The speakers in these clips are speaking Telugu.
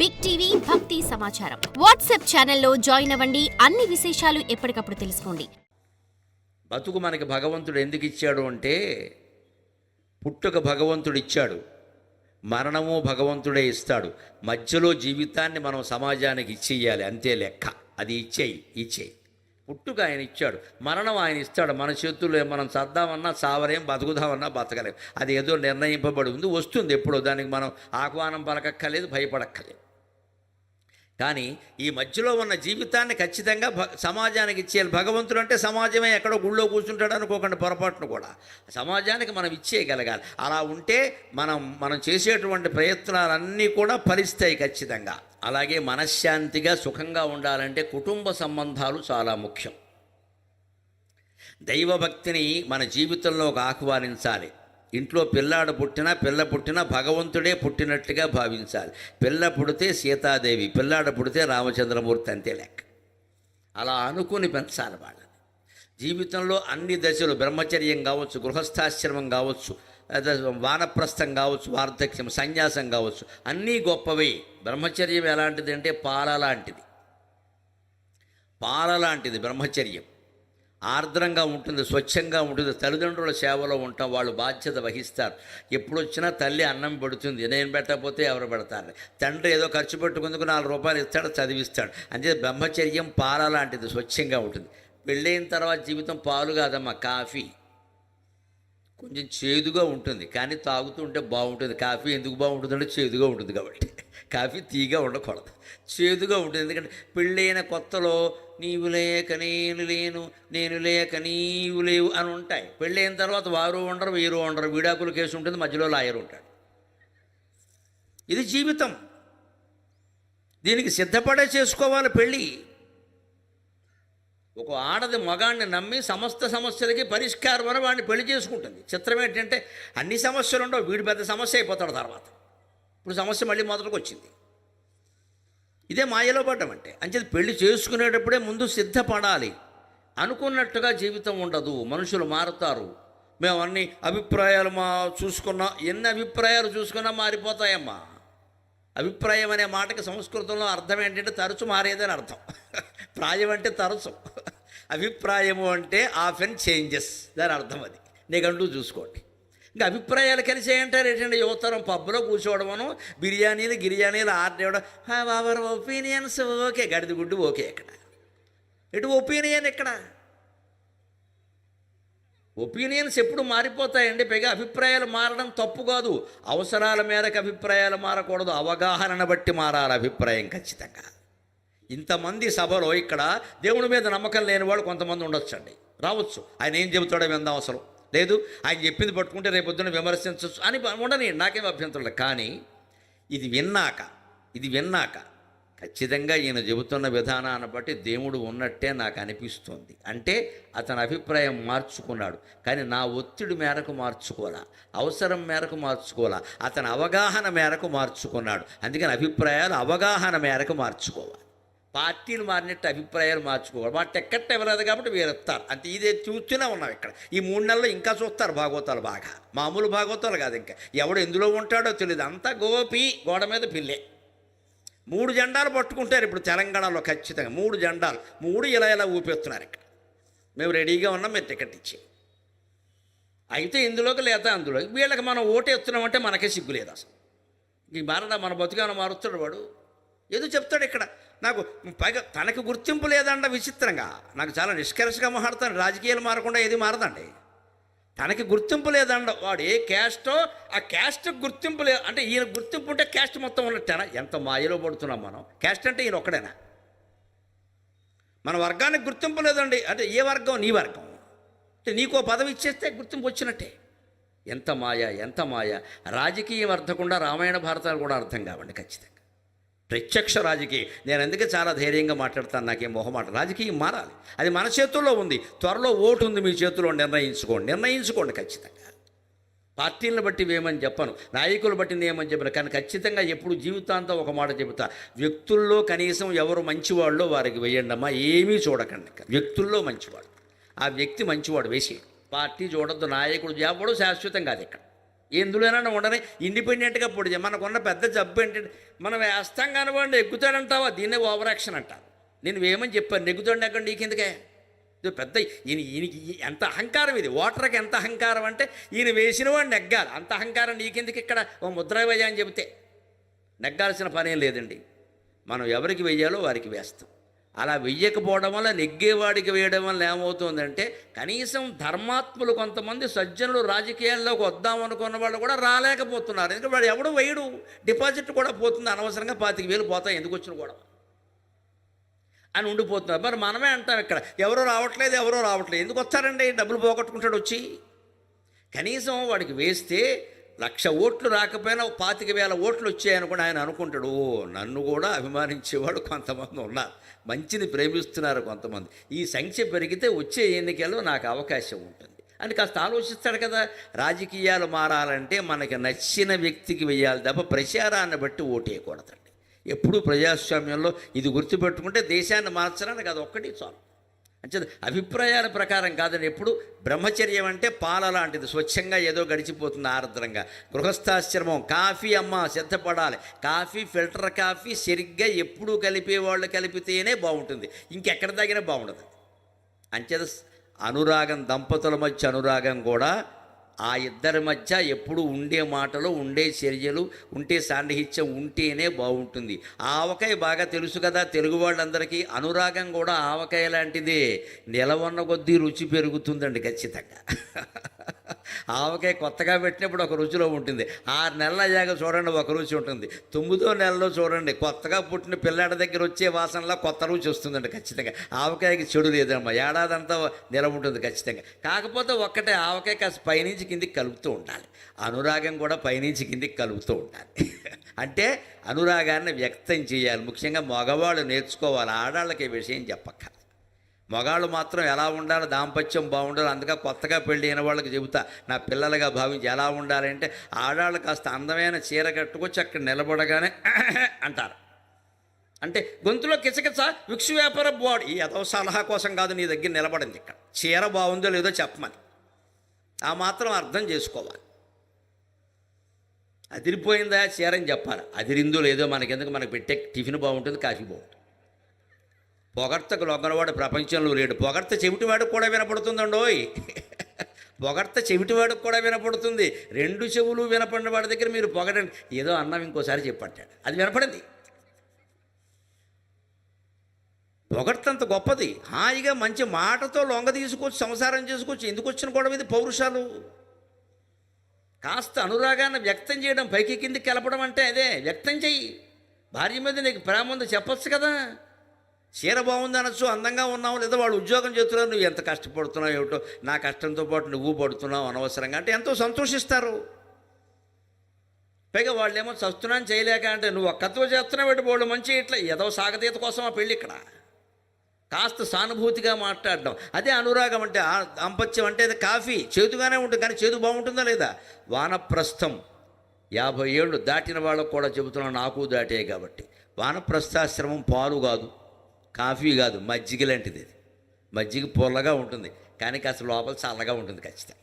బిగ్ టీవీ భక్తి సమాచారం వాట్సాప్ ఛానల్లో జాయిన్ అవ్వండి. అన్ని విశేషాలు ఎప్పటికప్పుడు తెలుసుకోండి. బతుకు మనకి భగవంతుడు ఎందుకు ఇచ్చాడు అంటే, పుట్టుక భగవంతుడు ఇచ్చాడు, మరణము భగవంతుడే ఇస్తాడు. మధ్యలో జీవితాన్ని మనం సమాజానికి ఇచ్చేయాలి, అంతే లెక్క. అది ఇచ్చేయి. పుట్టుక ఆయన ఇచ్చాడు, మరణం ఆయన ఇస్తాడు. మన చేతుల్లో మనం చద్దామన్నా చావలేం, బతుకుదామన్నా బతకలేం. అది ఏదో నిర్ణయింపబడి ఉంది, వస్తుంది ఎప్పుడో. దానికి మనం ఆహ్వానం పలకక్కర్లేదు, భయపడక్కర్లేదు. కానీ ఈ మధ్యలో ఉన్న జీవితాన్ని ఖచ్చితంగా సమాజానికి ఇచ్చేయాలి. భగవంతుడు అంటే సమాజమే, ఎక్కడో గుళ్ళో కూర్చుంటాడు అనుకోకండి పొరపాటును కూడా. సమాజానికి మనం ఇచ్చేయగలగాలి. అలా ఉంటే మనం చేసేటువంటి ప్రయత్నాలన్నీ కూడా ఫలిస్తాయి ఖచ్చితంగా. అలాగే మనశ్శాంతిగా సుఖంగా ఉండాలంటే కుటుంబ సంబంధాలు చాలా ముఖ్యం. దైవభక్తిని మన జీవితంలోకి ఆహ్వానించాలి. ఇంట్లో పిల్లాడు పుట్టినా పిల్ల పుట్టినా భగవంతుడే పుట్టినట్టుగా భావించాలి. పిల్ల పుడితే సీతాదేవి, పిల్లాడు పుడితే రామచంద్రమూర్తి, అంతే లెక్క. అలా అనుకుని పెంచాలి వాళ్ళని. జీవితంలో అన్ని దశలు, బ్రహ్మచర్యం కావచ్చు, గృహస్థాశ్రమం కావచ్చు, వానప్రస్థం కావచ్చు, వార్ధక్యం, సన్యాసం కావచ్చు, అన్నీ గొప్పవే. బ్రహ్మచర్యం ఎలాంటిది అంటే పాల లాంటిది బ్రహ్మచర్యం. ఆర్ద్రంగా ఉంటుంది, స్వచ్ఛంగా ఉంటుంది. తల్లిదండ్రుల సేవలో ఉంటాం, వాళ్ళు బాధ్యత వహిస్తారు. ఎప్పుడొచ్చినా తల్లి అన్నం పెడుతుంది, నేను పెట్టకపోతే ఎవరు పెడతారు. తండ్రి ఏదో ఖర్చు పెట్టుకుందుకు 4 రూపాయలు ఇస్తాడు, చదివిస్తాడు. అంటే బ్రహ్మచర్యం పాల లాంటిది, స్వచ్ఛంగా ఉంటుంది. పెళ్ళైన తర్వాత జీవితం పాలు కాదమ్మా, కాఫీ. కొంచెం చేదుగా ఉంటుంది, కానీ తాగుతుంటే బాగుంటుంది. కాఫీ ఎందుకు బాగుంటుందంటే చేదుగా ఉంటుంది కాబట్టి. కాఫీ తీగా ఉండకూడదు, చేదుగా ఉంటుంది. ఎందుకంటే పెళ్ళైన కొత్తలో నీవు లేక నేను లేను, నేను లేక నీవు లేవు అని ఉంటాయి. పెళ్ళైన తర్వాత వారు ఉండరు, వీరు ఉండరు, విడాకుల కేసు ఉంటుంది, మధ్యలో లాయర్ ఉంటాడు. ఇది జీవితం. దీనికి సిద్ధపడే చేసుకోవాలి పెళ్ళి. ఒక ఆడది మగాడిని నమ్మి సమస్త సమస్యలకి పరిష్కారం అని వాడిని పెళ్లి చేసుకుంటుంది. చిత్రం ఏంటంటే అన్ని సమస్యలు ఉండవు, వీడు పెద్ద సమస్య అయిపోతాడు తర్వాత. ఇప్పుడు సమస్య మళ్ళీ మొదటికి వచ్చింది. ఇదే మాయలో పడ్డం అంటే. అంచేది పెళ్లి చేసుకునేటప్పుడే ముందు సిద్ధపడాలి. అనుకున్నట్టుగా జీవితం ఉండదు, మనుషులు మారుతారు. మేము అన్ని అభిప్రాయాలు చూసుకున్నాం, ఎన్ని అభిప్రాయాలు చూసుకున్నా మారిపోతాయమ్మా. అభిప్రాయం అనే మాటకి సంస్కృతంలో అర్థం ఏంటంటే తరచు మారేదని అర్థం. ప్రాయం అంటే తరచు, అభిప్రాయము అంటే ఆఫెన్ చేంజెస్, దాని అర్థం అది. నీకంటూ చూసుకోండి. ఇంకా అభిప్రాయాలు కలిసి ఏంటారు ఏంటంటే, యువతరం పబ్లో కూర్చోవడమను, గిరియానీలు ఆర్డర్ ఇవ్వడం, అవర్ ఒపీనియన్స్ ఓకే, గడిదిగుడ్డు ఓకే. ఎక్కడ ఎటు ఒపీనియన్ ఎక్కడ? ఒపీనియన్స్ ఎప్పుడు మారిపోతాయండి. పైగా అభిప్రాయాలు మారడం తప్పు కాదు, అవసరాల మేరకు అభిప్రాయాలు మారకూడదు, అవగాహనను బట్టి మారాలి అభిప్రాయం ఖచ్చితంగా. ఇంతమంది సభలో ఇక్కడ దేవుడి మీద నమ్మకం లేని వాళ్ళు కొంతమంది ఉండొచ్చండి, రావచ్చు. ఆయన ఏం చెబుతాడో విందాం, అవసరం లేదు. ఆయన చెప్పింది పట్టుకుంటే రేపొద్దున విమర్శించవచ్చు అని ఉండని, నాకేం అభ్యంతరం లేదు. కానీ ఇది విన్నాక ఖచ్చితంగా ఈయన చెబుతున్న విధానాన్ని బట్టి దేవుడు ఉన్నట్టే నాకు అనిపిస్తుంది. అంటే అతని అభిప్రాయం మార్చుకున్నాడు, కానీ నా ఒత్తిడి మేరకు మార్చుకోవాలా, అవసరం మేరకు మార్చుకోవాలా, అతని అవగాహన మేరకు మార్చుకున్నాడు. అందుకని అభిప్రాయాలు అవగాహన మేరకు మార్చుకోవాలి. పార్టీలు మారినట్టు అభిప్రాయాలు మార్చుకోవాలి. వాటి ఎక్కట్టు ఇవ్వలేదు కాబట్టి వీరెత్తారు అంతే. ఇదే చూస్తూనే ఉన్నాం ఇక్కడ. ఈ 3 నెలల్లో ఇంకా చూస్తారు భాగవతాలు బాగా, మామూలు భాగవతాలు కాదు. ఇంకా ఎవడు ఎందులో ఉంటాడో తెలియదు, అంతా గోపి గోడ మీద పిల్లే. 3 జెండాలు పట్టుకుంటారు ఇప్పుడు తెలంగాణలో ఖచ్చితంగా. 3 జెండాలు, 3 ఇలా ఊపేస్తున్నారు ఇక్కడ. మేము రెడీగా ఉన్నాం, మీరు టికెట్ ఇచ్చి అయితే ఇందులోకి లేదా అందులో. వీళ్ళకి మనం ఓటేస్తున్నామంటే మనకే సిగ్గు లేదు అసలు. ఈ మన బతుకాన మారుస్తాడు వాడు, ఏదో చెప్తాడు ఇక్కడ. నాకు పైగా తనకు గుర్తింపు లేదంట. విచిత్రంగా నాకు చాలా నిష్కర్షగా మాట్లాడతాను. రాజకీయాలు మారకుండా ఏది మారదండి. తనకి గుర్తింపు లేదండ. వాడు ఏ క్యాస్టో ఆ క్యాస్ట్కి గుర్తింపు లేదు అంటే, ఈయన గుర్తింపు ఉంటే క్యాస్ట్ మొత్తం ఉన్నట్టేనా? ఎంత మాయలో పడుతున్నాం మనం. క్యాస్ట్ అంటే ఈయన ఒక్కడేనా? మన వర్గానికి గుర్తింపు లేదండి అంటే, ఏ వర్గం? నీ వర్గం అంటే నీకో పదవి ఇచ్చేస్తే గుర్తింపు వచ్చినట్టే. ఎంత మాయ. రాజకీయం అర్థకుండా రామాయణ భారతాలు కూడా అర్థం కావండి ఖచ్చితంగా. ప్రత్యక్ష రాజకీయం. నేను అందుకే చాలా ధైర్యంగా మాట్లాడతాను, నాకేం మొహమాట. రాజకీయం మారాలి, అది మన చేతుల్లో ఉంది. త్వరలో ఓటు ఉంది మీ చేతుల్లో, నిర్ణయించుకోండి ఖచ్చితంగా. పార్టీలను బట్టి వేయమని చెప్పను, నాయకులు బట్టి నేమని చెప్పను. కానీ ఖచ్చితంగా ఎప్పుడు జీవితాంతం ఒక మాట చెబుతా, వ్యక్తుల్లో కనీసం ఎవరు మంచివాళ్ళో వారికి వేయండి అమ్మా. ఏమీ చూడకండి, వ్యక్తుల్లో మంచివాడు, ఆ వ్యక్తి మంచివాడు వేసి. పార్టీ చూడొద్దు, నాయకుడు ఎవడు శాశ్వతం కాదు ఇక్కడ. ఎందులోనైనా ఉండని ఇండిపెండెంట్గా పొడి. మనకున్న పెద్ద జబ్బు ఏంటంటే మనం వేస్తాం కానివ్వండి ఎక్కుతాడంటావా, దీన్నే ఓవర్ యాక్షన్ అంటారు. నేను వేయమని చెప్పాను, నెగ్గుతాడు ఎక్కడ నీకెందుకే, ఇది పెద్ద ఈయనకి ఎంత అహంకారం, ఇది ఓటర్కి ఎంత అహంకారం అంటే ఈయన వేసిన వాడు నెగ్గాలి, అంత అహంకారం నీకెందుకు ఇక్కడ ఓ ముద్ర వేయ అని చెబితే నెగ్గాల్సిన పనేం లేదండి. మనం ఎవరికి వెయ్యాలో వారికి వేస్తాం. అలా వెయ్యకపోవడం వల్ల నెగ్గేవాడికి వేయడం వల్ల ఏమవుతుందంటే కనీసం ధర్మాత్ములు కొంతమంది సజ్జనులు రాజకీయాల్లోకి వద్దామనుకున్న వాళ్ళు కూడా రాలేకపోతున్నారు. ఎందుకంటే వాడు ఎవడు వేయడు, డిపాజిట్ కూడా పోతుంది, అనవసరంగా 25,000 పోతాయి, ఎందుకు వచ్చిన కూడా అని ఉండిపోతున్నారు. మరి మనమే అంటాం ఇక్కడ ఎవరో రావట్లేదు ఎందుకు వస్తారండి, డబ్బులు పోగొట్టుకుంటాడు వచ్చి. కనీసం వాడికి వేస్తే 1,00,000 ఓట్లు రాకపోయినా 25,000 ఓట్లు వచ్చాయనుకోండి, ఆయన అనుకుంటాడు ఓ నన్ను కూడా అభిమానించేవాడు కొంతమంది ఉన్నారు, మంచిని ప్రేమిస్తున్నారు కొంతమంది, ఈ సంఖ్య పెరిగితే వచ్చే ఎన్నికల్లో నాకు అవకాశం ఉంటుంది అని కాస్త ఆలోచిస్తాడు కదా. రాజకీయాలు మారాలంటే మనకి నచ్చిన వ్యక్తికి వెయ్యాలి తప్ప ప్రచారాన్ని బట్టి ఓటేయకూడదండి. ఎప్పుడూ ప్రజాస్వామ్యంలో ఇది గుర్తుపెట్టుకుంటే దేశాన్ని మార్చడానికి అది ఒక్కటి చాలు. అంటే అభిప్రాయాల ప్రకారం కాదని, ఎప్పుడు బ్రహ్మచర్యం అంటే పాల లాంటిది, స్వచ్ఛంగా ఏదో గడిచిపోతుంది ఆర్ద్రంగా. గృహస్థాశ్రమం కాఫీ అమ్మ సిద్ధపడాలి, కాఫీ ఫిల్టర్ కాఫీ సరిగ్గా ఎప్పుడూ కలిపేవాళ్ళు కలిపితేనే బాగుంటుంది, ఇంకెక్కడ తగినా బాగుండదు. అంచేత అనురాగం, దంపతుల మధ్య అనురాగం కూడా ఆ ఇద్దరి మధ్య ఎప్పుడు ఉండే మాటలు, ఉండే చర్యలు, ఉంటే సాన్నిహిత్యం ఉంటేనే బాగుంటుంది. ఆవకాయ బాగా తెలుసు కదా తెలుగు వాళ్ళందరికీ, అనురాగం కూడా ఆవకాయ లాంటిదే, నిలవన్న కొద్దీ రుచి పెరుగుతుందండి ఖచ్చితంగా. ఆవకాయ కొత్తగా పెట్టినప్పుడు ఒక రుచిలో ఉంటుంది, 6 నెలలు అయ్యాక చూడండి ఒక రుచి ఉంటుంది, 9వ నెలలో చూడండి కొత్తగా పుట్టిన పిల్లాడి దగ్గర వచ్చే వాసనలో కొత్త రుచి వస్తుందండి ఖచ్చితంగా. ఆవకాయకి చెడు లేదమ్మా, ఏడాదంతా నిలవ ఉంటుంది ఖచ్చితంగా. కాకపోతే ఒక్కటే, ఆవకాయ కాస్త పైనుంచి కిందికి కలుపుతూ ఉండాలి, అనురాగం కూడా పైనుంచి కిందికి కలుపుతూ ఉండాలి. అంటే అనురాగాన్ని వ్యక్తం చేయాలి. ముఖ్యంగా మగవాళ్ళు నేర్చుకోవాలి, ఆడాళ్ళకి విషయం చెప్పక్కర్లేదు. మగాళ్ళు మాత్రం ఎలా ఉండాలి, దాంపత్యం బాగుండాలి. అందుకే కొత్తగా పెళ్ళి అయిన వాళ్ళకి చెబుతా, నా పిల్లలుగా భావించి ఎలా ఉండాలంటే ఆడాళ్ళు కాస్త అందమైన చీర కట్టుకొచ్చి అక్కడ నిలబడగానే అంటారు, అంటే గొంతులో కిచకిచ విక్షు వ్యాపార బాడీ, ఏదో సలహా కోసం కాదు నీ దగ్గర నిలబడింది, ఇక్కడ చీర బాగుందో లేదో చెప్పమని ఆ మాత్రం అర్థం చేసుకోవాలి. అదిరిపోయిందా చీర అని చెప్పాలి, అదిరిందో లేదో మనకెందుకు, మనకు పెట్టే టిఫిన్ బాగుంటుంది, కాఫీ బాగుంటుంది. పొగడ్తకు లొంగనవాడు ప్రపంచంలో లేడు. పొగడ్త చెవిటివాడికి కూడా వినపడుతుందండోయ్, పొగడ్త చెవిటివాడికి కూడా వినపడుతుంది. 2 చెవులు వినపడిన వాడి దగ్గర మీరు పొగడండి, ఏదో అన్నం ఇంకోసారి చెప్పట్టాడు, అది వినపడింది. పొగడ్త అంత గొప్పది, హాయిగా మంచి మాటతో లొంగ తీసుకోవచ్చు, సంసారం చేసుకోవచ్చు. ఎందుకు వచ్చిన గొడవ ఇది, పౌరుషాలు. కాస్త అనురాగాన్ని వ్యక్తం చేయడం, పైకి కిందికి కలపడం అంటే అదే, వ్యక్తం చెయ్యి. భార్య మీద నీకు ప్రేమ ఉందో చెప్పచ్చు కదా, చీర బాగుంది అనొచ్చు, అందంగా ఉన్నావు, లేదా వాళ్ళు ఉద్యోగం చేస్తున్నావు, నువ్వు ఎంత కష్టపడుతున్నావు ఏమిటో, నా కష్టంతో పాటు నువ్వు పడుతున్నావు అనవసరంగా అంటే ఎంతో సంతోషిస్తారు. పైగా వాళ్ళేమో చస్తున్నాను చేయలేక అంటే నువ్వు ఒక్కతో చేస్తున్నావు ఏంటి, వాళ్ళు మంచి ఇట్లా ఏదో సాగతీత కోసం ఆ పెళ్ళి. ఇక్కడ కాస్త సానుభూతిగా మాట్లాడడం, అదే అనురాగం అంటే. దాంపత్యం అంటే అది కాఫీ చేదుగానే ఉంటుంది, కానీ చేదు బాగుంటుందా లేదా. వానప్రస్థం 50 ఏళ్ళు దాటిన వాళ్ళకు కూడా చెబుతున్నాను, నాకు దాటే కాబట్టి. వానప్రస్థాశ్రమం పాలు కాదు, కాఫీ కాదు, మజ్జిగ లాంటిది. ఇది మజ్జిగ పొల్లగా ఉంటుంది, కానీ కాస్త లోపల చల్లగా ఉంటుంది ఖచ్చితంగా.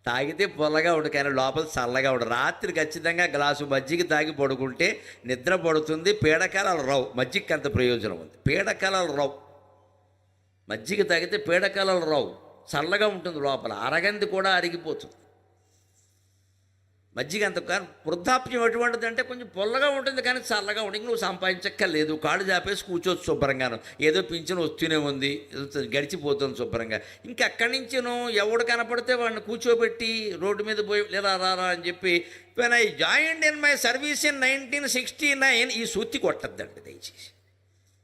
తాగితే పొల్లగా ఉంటుంది, కానీ లోపల చల్లగా ఉంటుంది. రాత్రి ఖచ్చితంగా గ్లాసు మజ్జిగ తాగి పడుకుంటే నిద్ర పడుతుంది, పీడకాలాలు రావు. మజ్జిగకి అంత ప్రయోజనం ఉంది, పీడకాలాలు రావు. మజ్జిగ తాగితే పీడకాలాలు రావు, చల్లగా ఉంటుంది లోపల, అరగంది కూడా అరిగిపోతుంది మజ్జిగ. అంత కానీ వృద్ధాప్యం ఎటువంటిది అంటే కొంచెం పొల్లగా ఉంటుంది, కానీ చల్లగా ఉంటుంది. నువ్వు సంపాదించక్కర్లేదు, కాళ్ళు చాపేసి కూర్చోవచ్చు శుభ్రంగాను, ఏదో పింఛను వస్తూనే ఉంది, గడిచిపోతుంది శుభ్రంగా. ఇంకెక్కడి నుంచి నువ్వు ఎవడు కనపడితే వాడిని కూర్చోబెట్టి రోడ్డు మీద పోయి లేదా రారా అని చెప్పి, when I joined in my service in 1969 ఈ సూత్తి కొట్టద్దండి దయచేసి.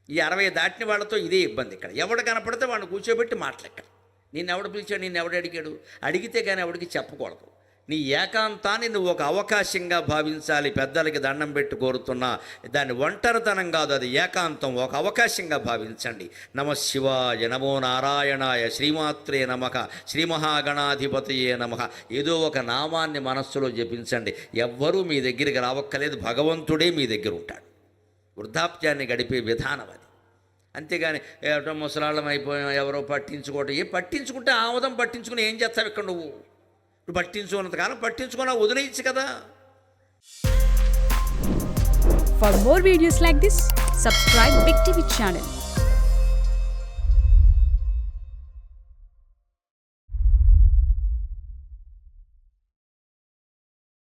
ఈ 60 దాటిన వాళ్ళతో ఇదే ఇబ్బంది. ఇక్కడ ఎవడు కనపడితే వాడిని కూర్చోబెట్టి మాట్లాడక్కడ. నిన్ను ఎవడు పిలిచాడు, నిన్ను ఎవడు అడిగాడు, అడిగితే కానీ ఎవడికి చెప్పకూడదు. నీ ఏకాంతాన్ని నువ్వు ఒక అవకాశంగా భావించాలి. పెద్దలకి దండం పెట్టి కోరుతున్నా, దాన్ని ఒంటరితనం కాదు, అది ఏకాంతం, ఒక అవకాశంగా భావించండి. నమ శివాయ, నమో నారాయణాయ, శ్రీమాత్రే నమః, శ్రీ మహాగణాధిపతయే నమః. ఏదో ఒక నామాన్ని మనస్సులో జపించండి. ఎవ్వరూ మీ దగ్గరికి రావక్కలేదు, భగవంతుడే మీ దగ్గర ఉంటాడు. వృద్ధాప్యాన్ని గడిపే విధానం అది. అంతేగాని ఏటో ముసలాళ్ళం అయిపోయాం, ఎవరో పట్టించుకోవటం. పట్టించుకుంటే ఆముదం పట్టించుకుని ఏం చేస్తావు ఇక్కడ నువ్వు? ఇప్పుడు పట్టించుకున్నంతకాలం పట్టించుకున్నా వదిలేయచ్చు కదా. For more videos like this, subscribe Big TV channel.